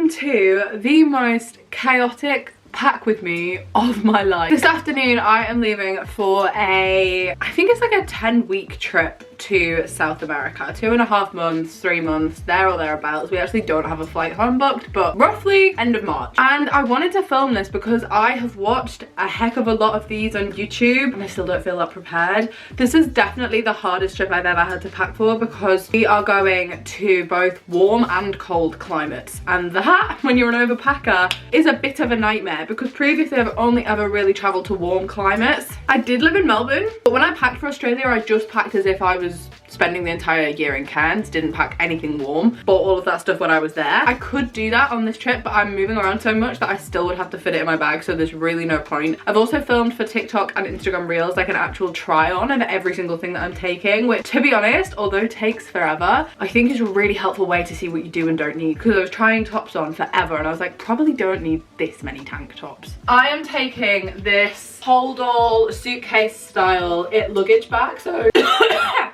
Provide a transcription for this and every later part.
welcome to the most chaotic pack with me of my life. This afternoon I am leaving for I think it's like a 10-week trip to South America. 2.5 months, 3 months, there or thereabouts. We actually don't have a flight home booked, but roughly end of March. And I wanted to film this because I have watched a heck of a lot of these on YouTube and I still don't feel that prepared. This is definitely the hardest trip I've ever had to pack for because we are going to both warm and cold climates. And that, when you're an overpacker, is a bit of a nightmare because previously I've only ever really traveled to warm climates. I did live in Melbourne, but when I packed for Australia, I just packed as if I was spending the entire year in Cairns, didn't pack anything warm, bought all of that stuff when I was there. I could do that on this trip, but I'm moving around so much that I still would have to fit it in my bag, so there's really no point. I've also filmed for TikTok and Instagram Reels like an actual try on of every single thing that I'm taking, which to be honest, although it takes forever, I think is a really helpful way to see what you do and don't need, because I was trying tops on forever and I was like, probably don't need this many tank tops. I am taking this hold all suitcase style luggage bag, so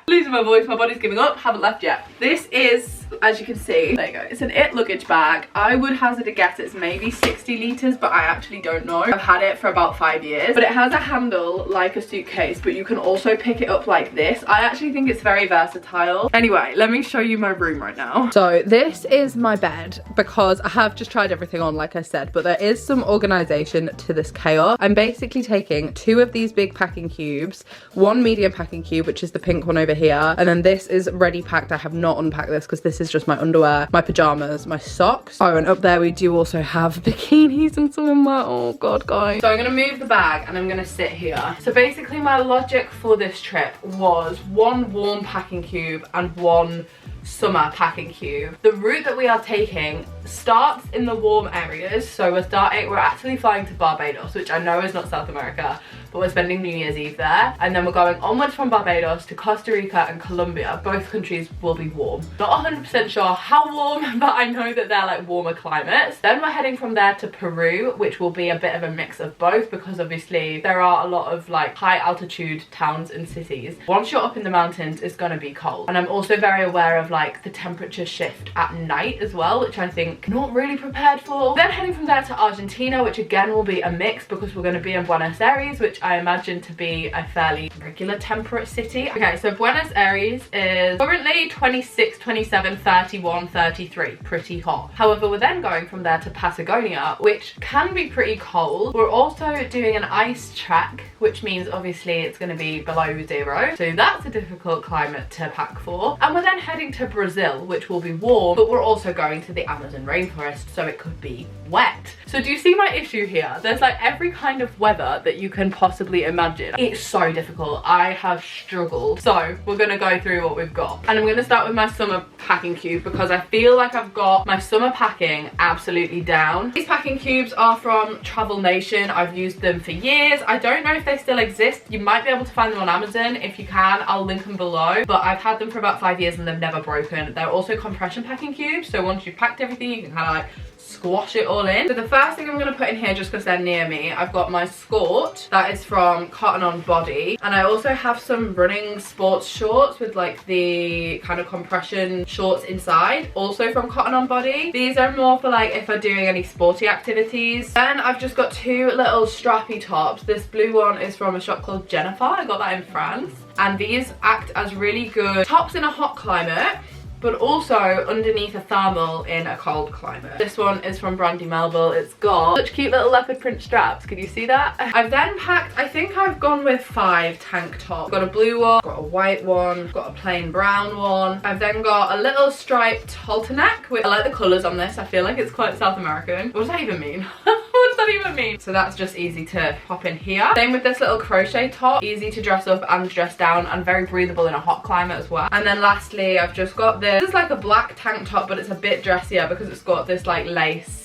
losing my voice, my body's giving up, haven't left yet. This is, as you can see, there you go, it's an luggage bag. I would hazard a guess it's maybe 60 litres, but I actually don't know. I've had it for about 5 years, but it has a handle like a suitcase, but you can also pick it up like this. I actually think it's very versatile. Anyway, let me show you my room right now. So this is my bed because I have just tried everything on, like I said, but there is some organisation to this chaos. I'm basically taking 2 of these big packing cubes, 1 medium packing cube, which is the pink one over here, and then this is ready packed. I have not unpacked this because this is just my underwear, my pajamas, my socks. Oh, and up there we do also have bikinis and swimwear. Oh god, guys. So I'm gonna move the bag and I'm gonna sit here. So basically my logic for this trip was 1 warm packing cube and 1 summer packing cube. The route that we are taking starts in the warm areas, so we're actually flying to Barbados, which I know is not South America, but we're spending New Year's Eve there, and then we're going onwards from Barbados to Costa Rica and Colombia. Both countries will be warm. Not 100% sure how warm, but I know that they're like warmer climates. Then we're heading from there to Peru, which will be a bit of a mix of both because obviously there are a lot of like high altitude towns and cities. Once you're up in the mountains, it's gonna be cold. And I'm also very aware of like the temperature shift at night as well, which I think not really prepared for. Then heading from there to Argentina, which again will be a mix because we're going to be in Buenos Aires, which I imagine to be a fairly regular temperate city. Okay, so Buenos Aires is currently 26, 27, 31, 33, pretty hot. However, we're then going from there to Patagonia, which can be pretty cold. We're also doing an ice track, which means obviously it's going to be below 0, so that's a difficult climate to pack for. And we're then heading to Brazil, which will be warm, but we're also going to the Amazon rainforest, so it could be wet. So do you see my issue here? There's like every kind of weather that you can possibly imagine. It's so difficult. I have struggled. So we're gonna go through what we've got. And I'm gonna start with my summer packing cube because I feel like I've got my summer packing absolutely down. These packing cubes are from Travel Nation. I've used them for years. I don't know if they still exist. You might be able to find them on Amazon. If you can, I'll link them below. But I've had them for about 5 years and they've never broken. They're also compression packing cubes, so once you've packed everything, you can kind of like squash it all in. So the first thing I'm going to put in here, just because they're near me, I've got my skirt that is from Cotton On Body, and I also have some running sports shorts with like the kind of compression shorts inside, also from Cotton On Body. These are more for like if I'm doing any sporty activities. Then I've just got 2 little strappy tops. This blue one is from a shop called Jennifer. I got that in France, and these act as really good tops in a hot climate, but also underneath a thermal in a cold climate. This one is from Brandy Melville. It's got such cute little leopard print straps. Can you see that? I've then packed, I think I've gone with 5 tank tops. Got a blue one, got a white one, got a plain brown one. I've then got a little striped halter neck. I like the colours on this. I feel like it's quite South American. What does that even mean? What does that even mean? So that's just easy to pop in here. Same with this little crochet top. Easy to dress up and dress down and very breathable in a hot climate as well. And then lastly, I've just got this. This is like a black tank top, but it's a bit dressier because it's got this like lace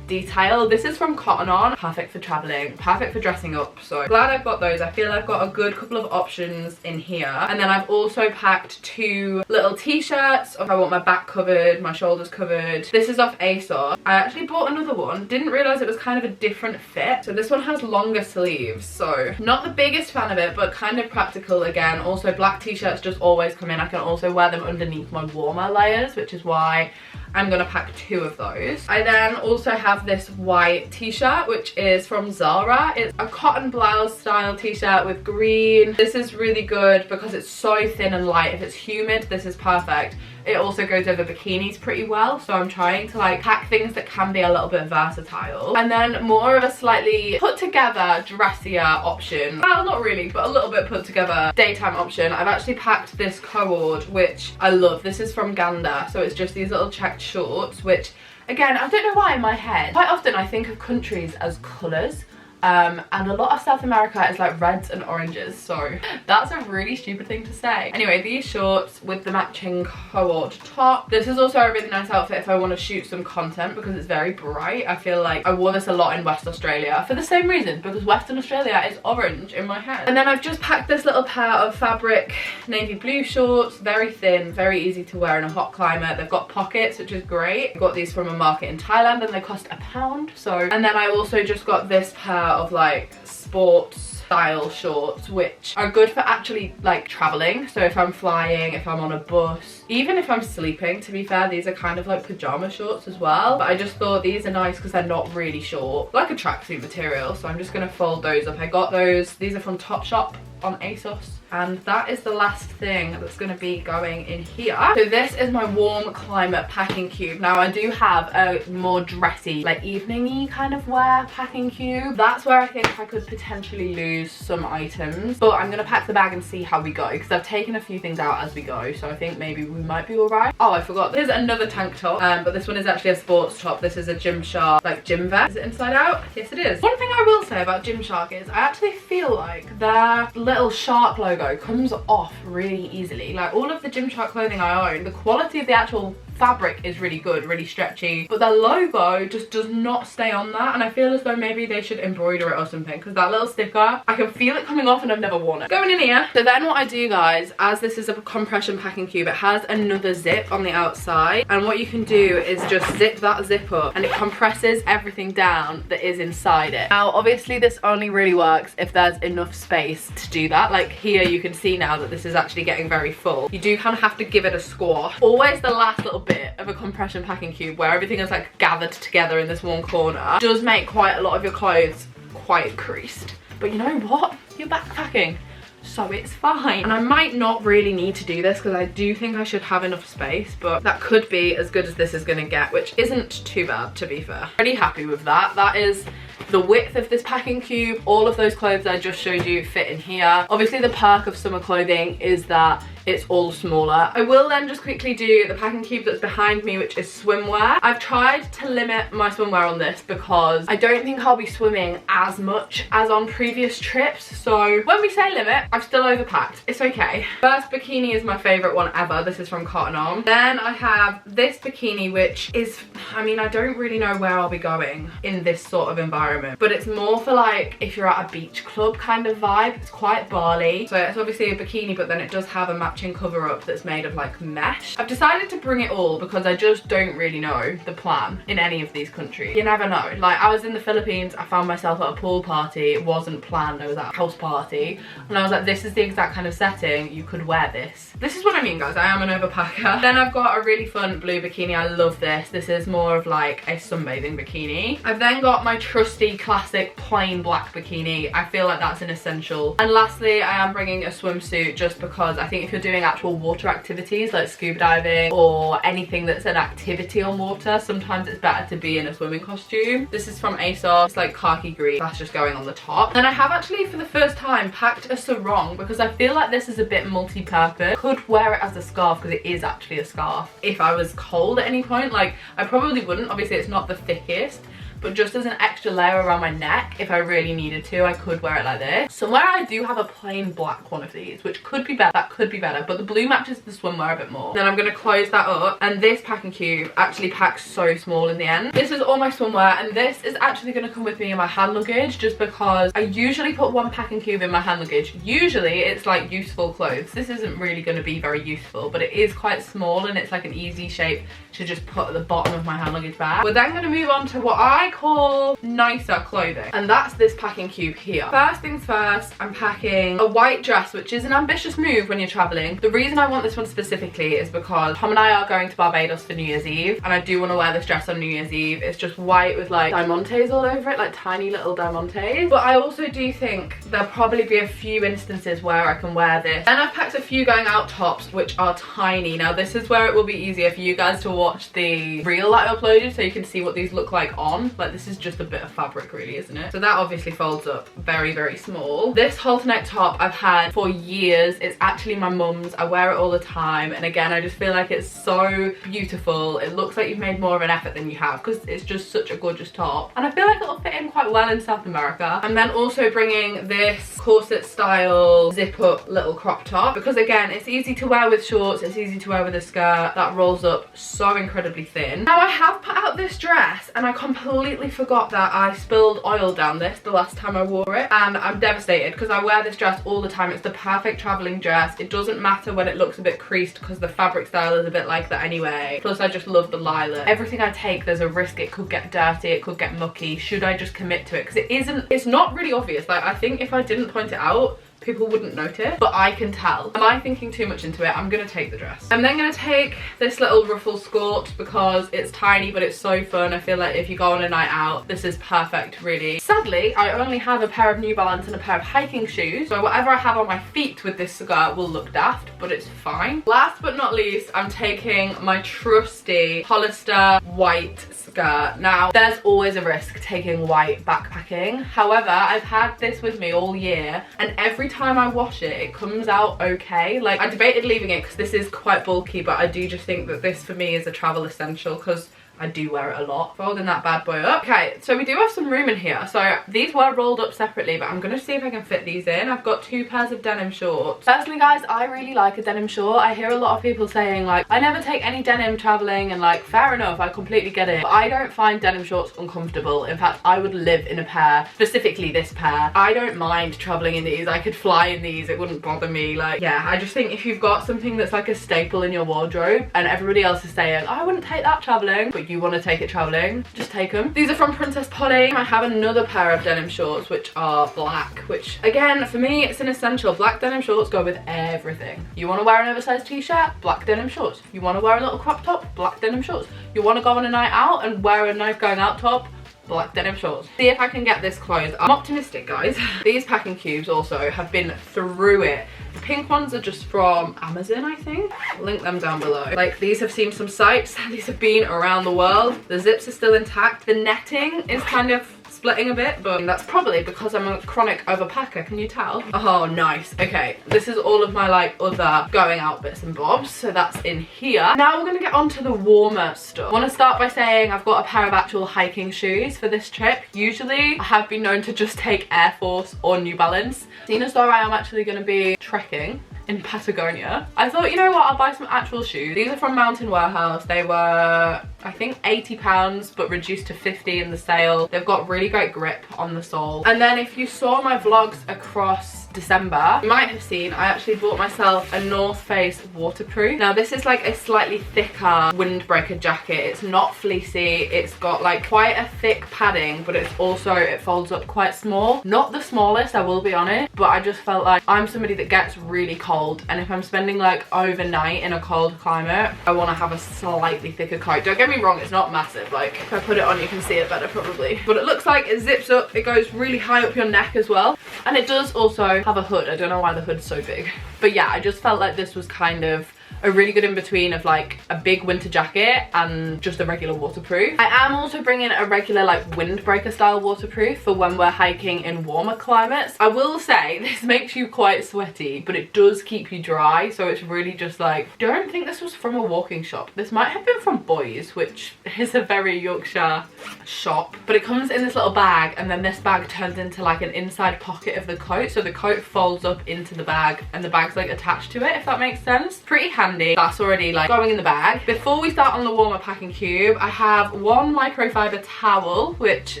detail. This is from Cotton On. Perfect for traveling, perfect for dressing up. So glad I've got those. I feel I've got a good couple of options in here. And then I've also packed 2 little t-shirts if I want my back covered, my shoulders covered. This is off ASOS. I actually bought another one. Didn't realize it was kind of a different fit. So this one has longer sleeves. So not the biggest fan of it, but kind of practical again. Also black t-shirts just always come in. I can also wear them underneath my warmer layers, which is why I'm gonna pack 2 of those. I then also have this white t-shirt, which is from Zara. It's a cotton blouse style t-shirt with green. This is really good because it's so thin and light. If it's humid, this is perfect. It also goes over bikinis pretty well, so I'm trying to like pack things that can be a little bit versatile. And then more of a slightly put together, dressier option. Well, not really, but a little bit put together daytime option. I've actually packed this cord, which I love. This is from Gander, so it's just these little checked shorts, which again, I don't know why in my head, quite often I think of countries as colours. And a lot of South America is like reds and oranges, so that's a really stupid thing to say. Anyway, these shorts with the matching cord top. This is also a really nice outfit if I want to shoot some content because it's very bright. I feel like I wore this a lot in West Australia for the same reason, because Western Australia is orange in my head. And then I've just packed this little pair of fabric navy blue shorts, very thin, very easy to wear in a hot climate. They've got pockets, which is great. I got these from a market in Thailand and they cost £1, so. And then I also just got this pair of like sports style shorts, which are good for actually like traveling. So if I'm flying, if I'm on a bus, even if I'm sleeping, to be fair, these are kind of like pajama shorts as well. But I just thought these are nice because they're not really short, like a tracksuit material. So I'm just gonna fold those up. I got those, these are from Topshop on ASOS. And that is the last thing that's going to be going in here. So this is my warm climate packing cube. Now I do have a more dressy, like evening-y kind of wear packing cube. That's where I think I could potentially lose some items. But I'm going to pack the bag and see how we go, because I've taken a few things out as we go. So I think maybe we might be alright. Oh, I forgot. There's another tank top, but this one is actually a sports top. This is a Gymshark, like gym vest. Is it inside out? Yes, it is. One thing I will say about Gymshark is I actually feel like their little shark logo comes off really easily. Like all of the Gymshark clothing I own, the quality of the actual fabric is really good, really stretchy, but the logo just does not stay on that, and I feel as though maybe they should embroider it or something, because that little sticker, I can feel it coming off and I've never worn it. Going in here. So then what I do, guys, as this is a compression packing cube, it has another zip on the outside, and what you can do is just zip that zip up and it compresses everything down that is inside it. Now obviously this only really works if there's enough space to do that. Like here you can see now that this is actually getting very full. You do kind of have to give it a squash. Always the last little bit of a compression packing cube where everything is like gathered together in this one corner does make quite a lot of your clothes quite creased. But you know what? You're backpacking, so it's fine. And I might not really need to do this because I do think I should have enough space, but that could be as good as this is going to get, which isn't too bad, to be fair. Pretty happy with that. That is the width of this packing cube. All of those clothes I just showed you fit in here. Obviously the perk of summer clothing is that it's all smaller. I will then just quickly do the packing cube that's behind me, which is swimwear. I've tried to limit my swimwear on this because I don't think I'll be swimming as much as on previous trips. So when we say limit, I've still overpacked. It's okay. First bikini is my favorite one ever. This is from Cotton On. Then I have this bikini, which is, I mean, I don't really know where I'll be going in this sort of environment, but it's more for like if you're at a beach club kind of vibe. It's quite Bali. So it's obviously a bikini, but then it does have a matching cover up that's made of like mesh. I've decided to bring it all because I just don't really know the plan in any of these countries. You never know. Like I was in the Philippines, I found myself at a pool party. It wasn't planned, I was at a house party, and I was like, this is the exact kind of setting you could wear this. This is what I mean, guys. I am an overpacker. Then I've got a really fun blue bikini. I love this. This is more of like a sunbathing bikini. I've then got my trusty classic plain black bikini. I feel like that's an essential. And lastly, I am bringing a swimsuit just because I think if you're doing actual water activities like scuba diving or anything that's an activity on water, sometimes it's better to be in a swimming costume. This is from ASOS. It's like khaki green. That's just going on the top. And I have actually for the first time packed a sarong because I feel like this is a bit multi-purpose. Could wear it as a scarf because it is actually a scarf. If I was cold at any point, like I probably wouldn't. Obviously it's not the thickest, but just as an extra layer around my neck, if I really needed to, I could wear it like this. Somewhere I do have a plain black one of these, which could be better. That could be better, but the blue matches the swimwear a bit more. Then I'm gonna close that up, and this packing cube actually packs so small in the end. This is all my swimwear, and this is actually gonna come with me in my hand luggage, just because I usually put one packing cube in my hand luggage. Usually it's like useful clothes. This isn't really gonna be very useful, but it is quite small, and it's like an easy shape to just put at the bottom of my hand luggage bag. We're then gonna move on to what I I call nicer clothing, and that's this packing cube here. First things first, I'm packing a white dress, which is an ambitious move when you're traveling. The reason I want this one specifically is because Tom and I are going to Barbados for New Year's Eve, and I do want to wear this dress on New Year's Eve. It's just white with like diamantes all over it, like tiny little diamantes. But I also do think there'll probably be a few instances where I can wear this. And I've packed a few going out tops, which are tiny. Now this is where it will be easier for you guys to watch the reel that I uploaded, so you can see what these look like on. Like, this is just a bit of fabric really, isn't it? So that obviously folds up very, very small. This halter neck top I've had for years. It's actually my mum's. I wear it all the time, and again, I just feel like it's so beautiful. It looks like you've made more of an effort than you have, because it's just such a gorgeous top, and I feel like it'll fit in quite well in South America. I'm then also bringing this corset style zip up little crop top, because again, it's easy to wear with shorts, it's easy to wear with a skirt that rolls up so incredibly thin. Now I have put out this dress, and I completely forgot that I spilled oil down this the last time I wore it, and I'm devastated because I wear this dress all the time. It's the perfect traveling dress. It doesn't matter when it looks a bit creased because the fabric style is a bit like that anyway. Plus I just love the lilac. Everything I take, there's a risk it could get dirty, it could get mucky. Should I just commit to it? Because it's not really obvious. Like, I think if I didn't point it out, people wouldn't notice, but I can tell. Am I thinking too much into it? I'm gonna take the dress. I'm then gonna take this little ruffle skirt because it's tiny, but it's so fun. I feel like if you go on a night out, this is perfect, really. Sadly, I only have a pair of New Balance and a pair of hiking shoes, so whatever I have on my feet with this skirt will look daft, but it's fine. Last but not least, I'm taking my trusty Hollister white skirt. Now, there's always a risk taking white backpacking. However, I've had this with me all year, and every time I wash it, it comes out okay. Like, I debated leaving it because this is quite bulky, but I do just think that this for me is a travel essential because I do wear it a lot. Folding that bad boy up. Okay, so we do have some room in here. So these were rolled up separately, but I'm gonna see if I can fit these in. I've got 2 pairs of denim shorts. Personally, guys, I really like a denim short. I hear a lot of people saying like, I never take any denim traveling, and like, fair enough, I completely get it. But I don't find denim shorts uncomfortable. In fact, I would live in a pair, specifically this pair. I don't mind traveling in these. I could fly in these, it wouldn't bother me. Like, yeah, I just think if you've got something that's like a staple in your wardrobe and everybody else is saying, I wouldn't take that traveling, but you want to take it traveling, just take them. These are from Princess Polly. I have another pair of denim shorts which are black, which again, for me, it's an essential. Black denim shorts go with everything. You want to wear an oversized t-shirt, black denim shorts. You want to wear a little crop top, black denim shorts. You want to go on a night out and wear a nice going out top, black denim shorts. See if I can get this closed. I'm optimistic, guys. These packing cubes also have been through it. The pink ones are just from Amazon, I think. I'll link them down below. Like, these have seen some sights. These have been around the world. The zips are still intact. The netting is kind of splitting a bit, but that's probably because I'm a chronic overpacker. Can you tell? Oh, nice. Okay, this is all of my like other going out bits and bobs, so that's in here. Now we're gonna get on to the warmer stuff. I want to start by saying I've got a pair of actual hiking shoes for this trip. Usually I have been known to just take Air Force or New Balance. Seeing as though I am actually going to be trekking in Patagonia, I thought, you know what, I'll buy some actual shoes. These are from Mountain Warehouse. They were, I think, £80, but reduced to 50 in the sale. They've got really great grip on the sole. And then if you saw my vlogs across December, you might have seen I actually bought myself a North Face waterproof. Now this is like a slightly thicker windbreaker jacket. It's not fleecy. It's got like quite a thick padding, but it's also, it folds up quite small. Not the smallest, I will be honest, but I just felt like I'm somebody that gets really cold, and if I'm spending like overnight in a cold climate, I want to have a slightly thicker coat. Don't get me wrong, it's not massive. Like, if I put it on, you can see it better probably. But it looks like it zips up. It goes really high up your neck as well, and it does also have a hood. I don't know why the hood's so big, but yeah, I just felt like this was kind of a really good in between of like a big winter jacket and just a regular waterproof. I am also bringing a regular like windbreaker style waterproof for when we're hiking in warmer climates. I will say this makes you quite sweaty, but it does keep you dry, so it's really just like, don't think this was from a walking shop. This might have been from Boys, which is a very Yorkshire shop, but it comes in this little bag, and then this bag turns into like an inside pocket of the coat, so the coat folds up into the bag and the bag's like attached to it, if that makes sense. Pretty handy. That's already like going in the bag. Before we start on the warmer packing cube, I have one microfiber towel which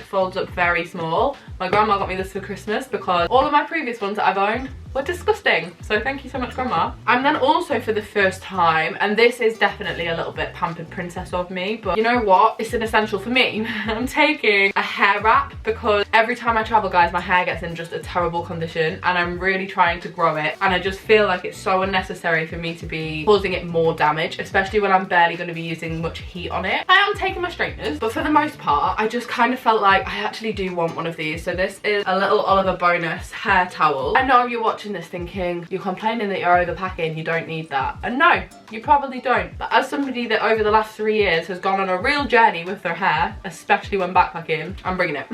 folds up very small. My grandma got me this for Christmas because all of my previous ones that I've owned were disgusting. So thank you so much, Grandma. And then also for the first time, and this is definitely a little bit pampered princess of me, but you know what? It's an essential for me. I'm taking a hair wrap because every time I travel, guys, my hair gets in just a terrible condition and I'm really trying to grow it. And I just feel like it's so unnecessary for me to be causing it more damage, especially when I'm barely going to be using much heat on it. I am taking my straighteners, but for the most part, I just kind of felt like I actually do want one of these. So this is a little Oliver Bonus hair towel. I know you're watching this thinking, you're complaining that you're overpacking, you don't need that. And no, you probably don't. But as somebody that over the last 3 years has gone on a real journey with their hair, especially when backpacking, I'm bringing it.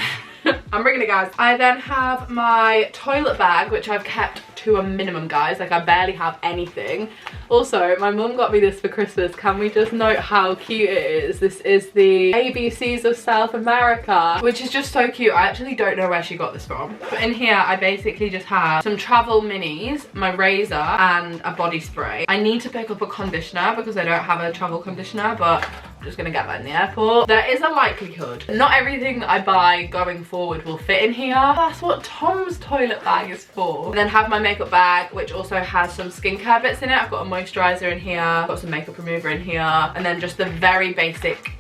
I'm bringing it, guys. I then have my toilet bag, which I've kept to a minimum, guys. Like, I barely have anything. Also, my mum got me this for Christmas. Can we just note how cute it is? This is the ABCs of South America, which is just so cute. I actually don't know where she got this from. But in here, I basically just have some travel minis, my razor, and a body spray. I need to pick up a conditioner because I don't have a travel conditioner, but I'm just gonna get that in the airport. There is a likelihood not everything that I buy going forward will fit in here. That's what Tom's toilet bag is for. And then have my makeup bag, which also has some skincare bits in it. I've got a moisturizer in here, I've got some makeup remover in here, and then just the very basic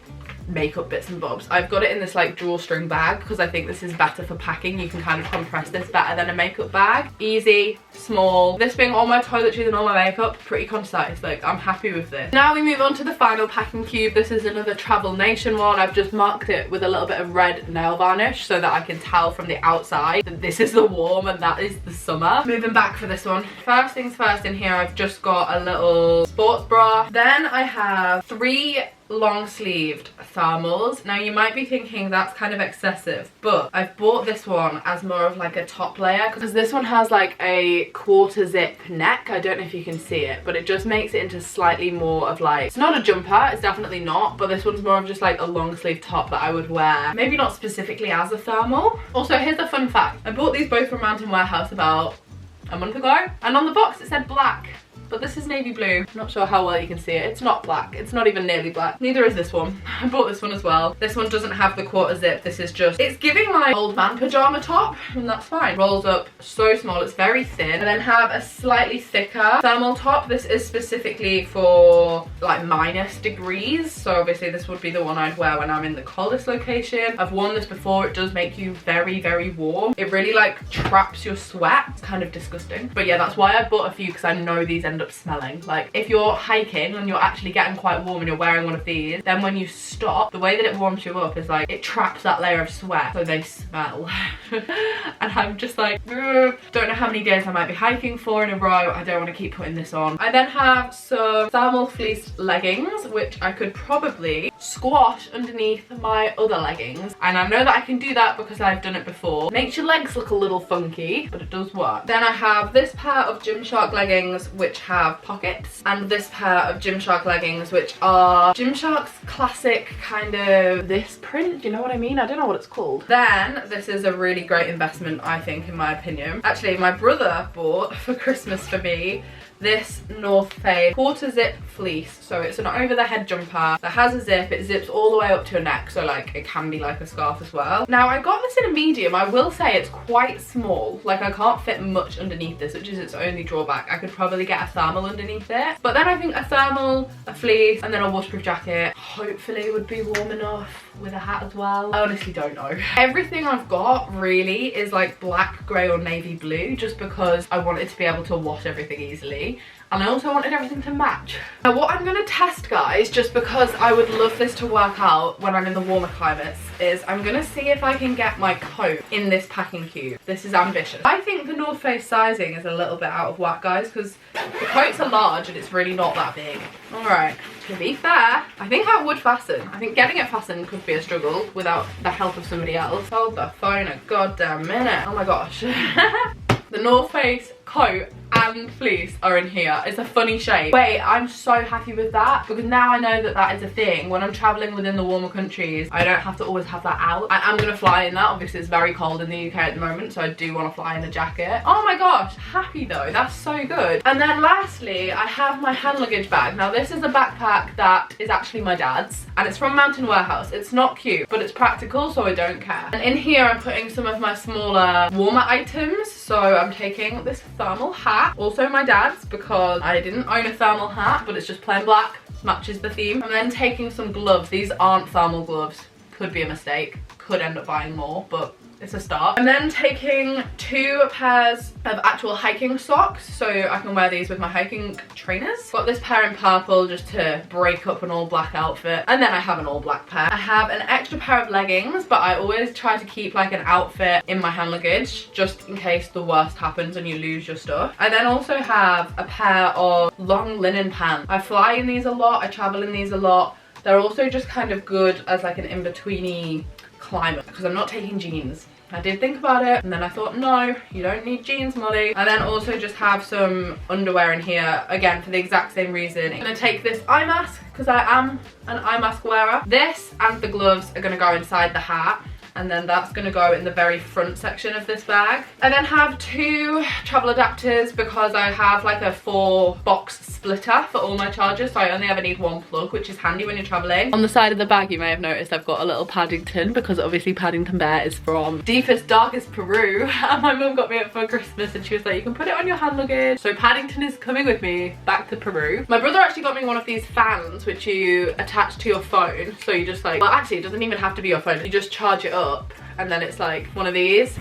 makeup bits and bobs. I've got it in this like drawstring bag because I think this is better for packing. You can kind of compress this better than a makeup bag. Easy, small. This being all my toiletries and all my makeup, pretty concise. Like, I'm happy with this. Now we move on to the final packing cube. This is another Travel Nation one. I've just marked it with a little bit of red nail varnish so that I can tell from the outside that this is the warm and that is the summer. Moving back for this one. First things first, in here I've just got a little sports bra. Then I have 3 long-sleeved thermals. Now you might be thinking that's kind of excessive, but I've bought this one as more of like a top layer because this one has like a quarter zip neck. I don't know if you can see it, but it just makes it into slightly more of like, it's not a jumper, it's definitely not, but this one's more of just like a long sleeve top that I would wear, maybe not specifically as a thermal. Also, here's a fun fact. I bought these both from Mountain Warehouse about a month ago, and on the box it said black. But this is navy blue. I'm not sure how well you can see it. It's not black. It's not even nearly black. Neither is this one. I bought this one as well. This one doesn't have the quarter zip. This is just, it's giving my old man pajama top, and that's fine. Rolls up so small. It's very thin. And then have a slightly thicker thermal top. This is specifically for like -degrees. So obviously this would be the one I'd wear when I'm in the coldest location. I've worn this before. It does make you very, very warm. It really like traps your sweat. It's kind of disgusting. But yeah, that's why I bought a few, because I know these end up smelling. Like, if you're hiking and you're actually getting quite warm and you're wearing one of these, then when you stop, the way that it warms you up is like it traps that layer of sweat, so they smell. And I'm just like, ugh. Don't know how many days I might be hiking for in a row. I don't want to keep putting this on. I then have some thermal fleece leggings, which I could probably squash underneath my other leggings, and I know that I can do that because I've done it before. Makes your legs look a little funky, but it does work. Then I have this pair of Gymshark leggings, which have pockets, and this pair of Gymshark leggings, which are Gymshark's classic kind of this print, you know what I mean? I don't know what it's called. Then this is a really great investment, I think, in my opinion. Actually, my brother bought for Christmas for me this North Face quarter zip fleece. So it's an over the head jumper that has a zip. It zips all the way up to your neck, so like it can be like a scarf as well. Now I got this in a medium. I will say it's quite small. Like, I can't fit much underneath this, which is its only drawback. I could probably get a thermal underneath it, but then I think a thermal, a fleece, and then a waterproof jacket hopefully would be warm enough, with a hat as well. I honestly don't know. Everything I've got really is like black, grey or navy blue, just because I wanted to be able to wash everything easily. And I also wanted everything to match. Now what I'm gonna test, guys, just because I would love this to work out when I'm in the warmer climates, is I'm gonna see if I can get my coat in this packing cube. This is ambitious. I think the North Face sizing is a little bit out of whack, guys, because the coats are large and it's really not that big. Alright, to be fair, I think that would fasten. I think getting it fastened could be a struggle without the help of somebody else. Hold the phone a goddamn minute. Oh my gosh. The North Face coat and fleece are in here. It's a funny shape. Wait, I'm so happy with that because now I know that that is a thing. When I'm traveling within the warmer countries, I don't have to always have that out. I am gonna fly in that. Obviously it's very cold in the UK at the moment, so I do want to fly in a jacket. Oh my gosh, happy though, that's so good. And then lastly, I have my hand luggage bag. Now this is a backpack that is actually my dad's and it's from Mountain Warehouse. It's not cute, but it's practical, so I don't care. And in here I'm putting some of my smaller warmer items. So I'm taking this thermal hat, also my dad's because I didn't own a thermal hat, but it's just plain black, matches the theme. I'm then taking some gloves. These aren't thermal gloves, could be a mistake, could end up buying more, but it's a start. I'm then taking 2 pairs of actual hiking socks so I can wear these with my hiking trainers. Got this pair in purple just to break up an all black outfit, and then I have an all black pair. I have an extra pair of leggings, but I always try to keep like an outfit in my hand luggage just in case the worst happens and you lose your stuff. I then also have a pair of long linen pants. I fly in these a lot, I travel in these a lot. They're also just kind of good as like an in-betweeny climate because I'm not taking jeans. I did think about it and then I thought, no, you don't need jeans, Molly. I then also just have some underwear in here, again for the exact same reason. I'm gonna take this eye mask because I am an eye mask wearer. This and the gloves are gonna go inside the hat, and then that's gonna go in the very front section of this bag. I then have 2 travel adapters because I have like a 4-box splitter for all my chargers, so I only ever need 1 plug, which is handy when you're traveling. On the side of the bag you may have noticed I've got a little Paddington because obviously Paddington Bear is from deepest darkest Peru and my mum got me it for Christmas and she was like, you can put it on your hand luggage. So Paddington is coming with me back to Peru. My brother actually got me one of these fans which you attach to your phone, so you just like, well actually it doesn't even have to be your phone, you just charge it up and then it's like one of these.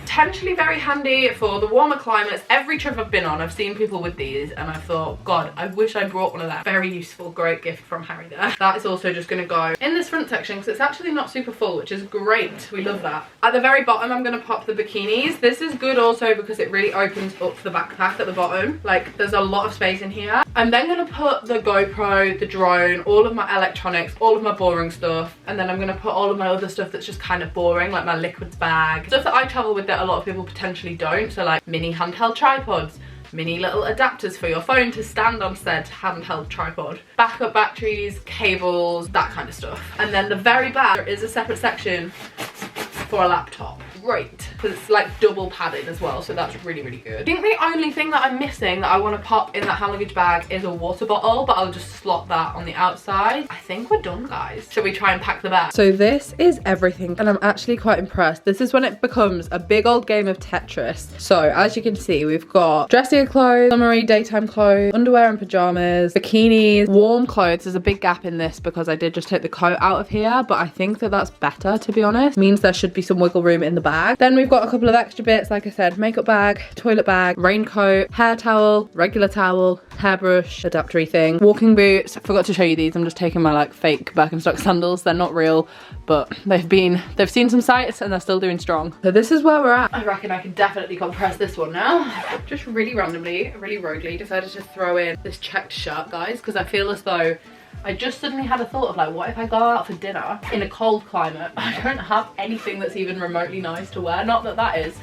Potentially very handy for the warmer climates. Every trip I've been on I've seen people with these and I thought, god, I wish I brought one of them. Very useful, great gift from Harry there. That is also just going to go in this front section because it's actually not super full, which is great. We love that. At the very bottom I'm going to pop the bikinis. This is good also because it really opens up the backpack at the bottom. Like there's a lot of space in here. I'm then going to put the GoPro, the drone, all of my electronics, all of my boring stuff, and then I'm going to put all of my other stuff that's just kind of boring, like my liquids bag, stuff that I travel with that a lot of people potentially don't, so like mini handheld tripods, mini little adapters for your phone to stand on said handheld tripod, backup batteries, cables, that kind of stuff. And then the very back there is a separate section for a laptop. Great, because it's like double padded as well, so that's really, really good. I think the only thing that I'm missing that I want to pop in that hand luggage bag is a water bottle, but I'll just slot that on the outside. I think we're done, guys. Shall we try and pack the bag? So this is everything and I'm actually quite impressed. This is when it becomes a big old game of Tetris. So as you can see, we've got dressier clothes, summery daytime clothes, underwear and pajamas, bikinis, warm clothes. There's a big gap in this because I did just take the coat out of here, but I think that that's better, to be honest. It means there should be some wiggle room in the bag. Then we've got a couple of extra bits, like I said, makeup bag, toilet bag, raincoat, hair towel, regular towel, hairbrush, adaptery thing, walking boots. I forgot to show you these. I'm just taking my like fake Birkenstock sandals. They're not real, but they've seen some sights and they're still doing strong. So this is where we're at. I reckon I can definitely compress this one now. Just really randomly, really roguely decided to throw in this checked shirt, guys, because I feel as though I just suddenly had a thought of like, what if I go out for dinner in a cold climate? I don't have anything that's even remotely nice to wear. Not that that is.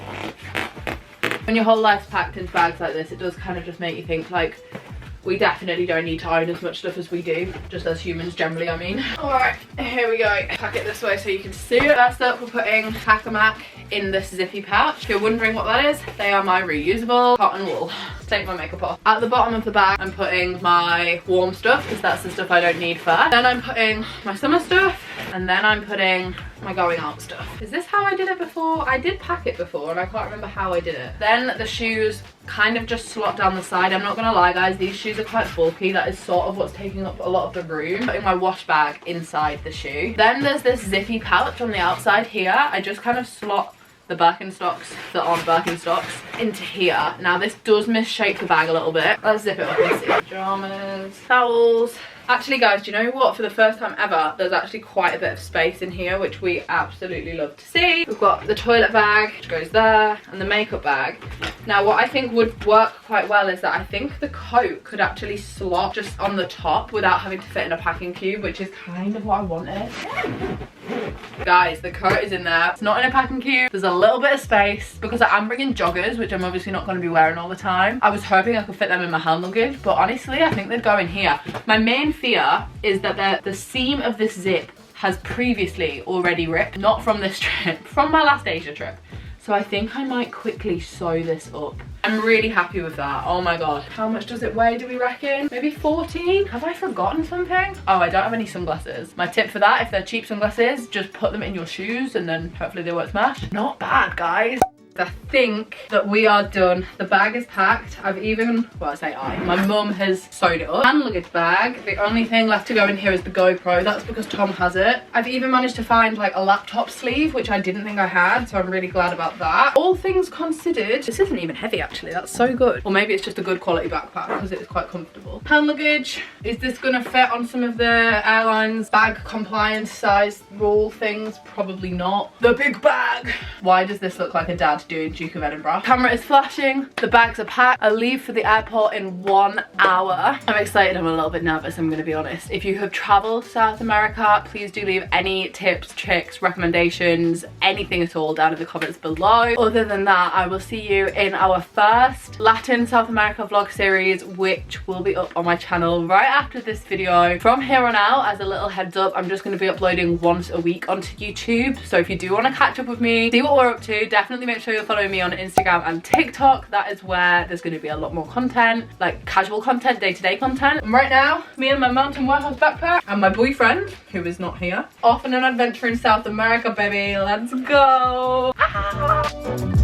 When your whole life's packed into bags like this, it does kind of just make you think like, we definitely don't need to own as much stuff as we do, just as humans generally, I mean. All right, here we go. Pack it this way so you can see it. First up, we're putting Pack-A-Mac in this zippy pouch. If you're wondering what that is, they are my reusable cotton wool. Take my makeup off. At the bottom of the bag, I'm putting my warm stuff because that's the stuff I don't need first. Then I'm putting my summer stuff, and then I'm putting my going out stuff. Is this how I did it before? I did pack it before and I can't remember how I did it. Then the shoes kind of just slot down the side. I'm not gonna lie, guys, these shoes are quite bulky. That is sort of what's taking up a lot of the room. Putting my wash bag inside the shoe. Then there's this zippy pouch on the outside here. I just kind of slot the Birkenstocks that aren't Birkenstocks into here. Now this does misshape the bag a little bit. Let's zip it up and see. Pajamas, towels. Actually, guys, do you know what? For the first time ever, there's actually quite a bit of space in here, which we absolutely love to see. We've got the toilet bag, which goes there, and the makeup bag. Now what I think would work quite well is that I think the coat could actually slot just on the top without having to fit in a packing cube, which is kind of what I wanted. Guys, the coat is in there. It's not in a packing cube. There's a little bit of space because I am bringing joggers, which I'm obviously not going to be wearing all the time. I was hoping I could fit them in my hand luggage, but honestly I think they'd go in here. My main fear is that the seam of this zip has previously already ripped, not from this trip, from my last Asia trip. So I think I might quickly sew this up. I'm really happy with that. Oh my god. How much does it weigh, do we reckon? Maybe 14? Have I forgotten something? Oh, I don't have any sunglasses. My tip for that, if they're cheap sunglasses, just put them in your shoes and then hopefully they won't smash. Not bad, guys. I think that we are done. The bag is packed. I've even, well, I say my mum has sewed it up. Hand luggage bag. The only thing left to go in here is the GoPro. That's because Tom has it. I've even managed to find like a laptop sleeve, which I didn't think I had, so I'm really glad about that. All things considered, this isn't even heavy actually. That's so good. Or maybe it's just a good quality backpack because it is quite comfortable. Hand luggage. Is this gonna fit on some of the airlines bag compliance size rule things? Probably not. The big bag. Why does this look like a dad doing Duke of Edinburgh? Camera is flashing, the bags are packed. I leave for the airport in 1 hour. I'm excited, I'm a little bit nervous, I'm gonna be honest. If you have traveled to South America, please do leave any tips, tricks, recommendations, anything at all down in the comments below. Other than that, I will see you in our first Latin South America vlog series, which will be up on my channel right after this video. From here on out, as a little heads up, I'm just gonna be uploading once a week onto YouTube. So if you do wanna catch up with me, see what we're up to, definitely make sure you're following me on Instagram and TikTok. That is where there's going to be a lot more content, like casual content, day-to-day content. And right now, me and my mountain warehouse backpack and my boyfriend, who is not here, off on an adventure in South America, baby. Let's go. Ah!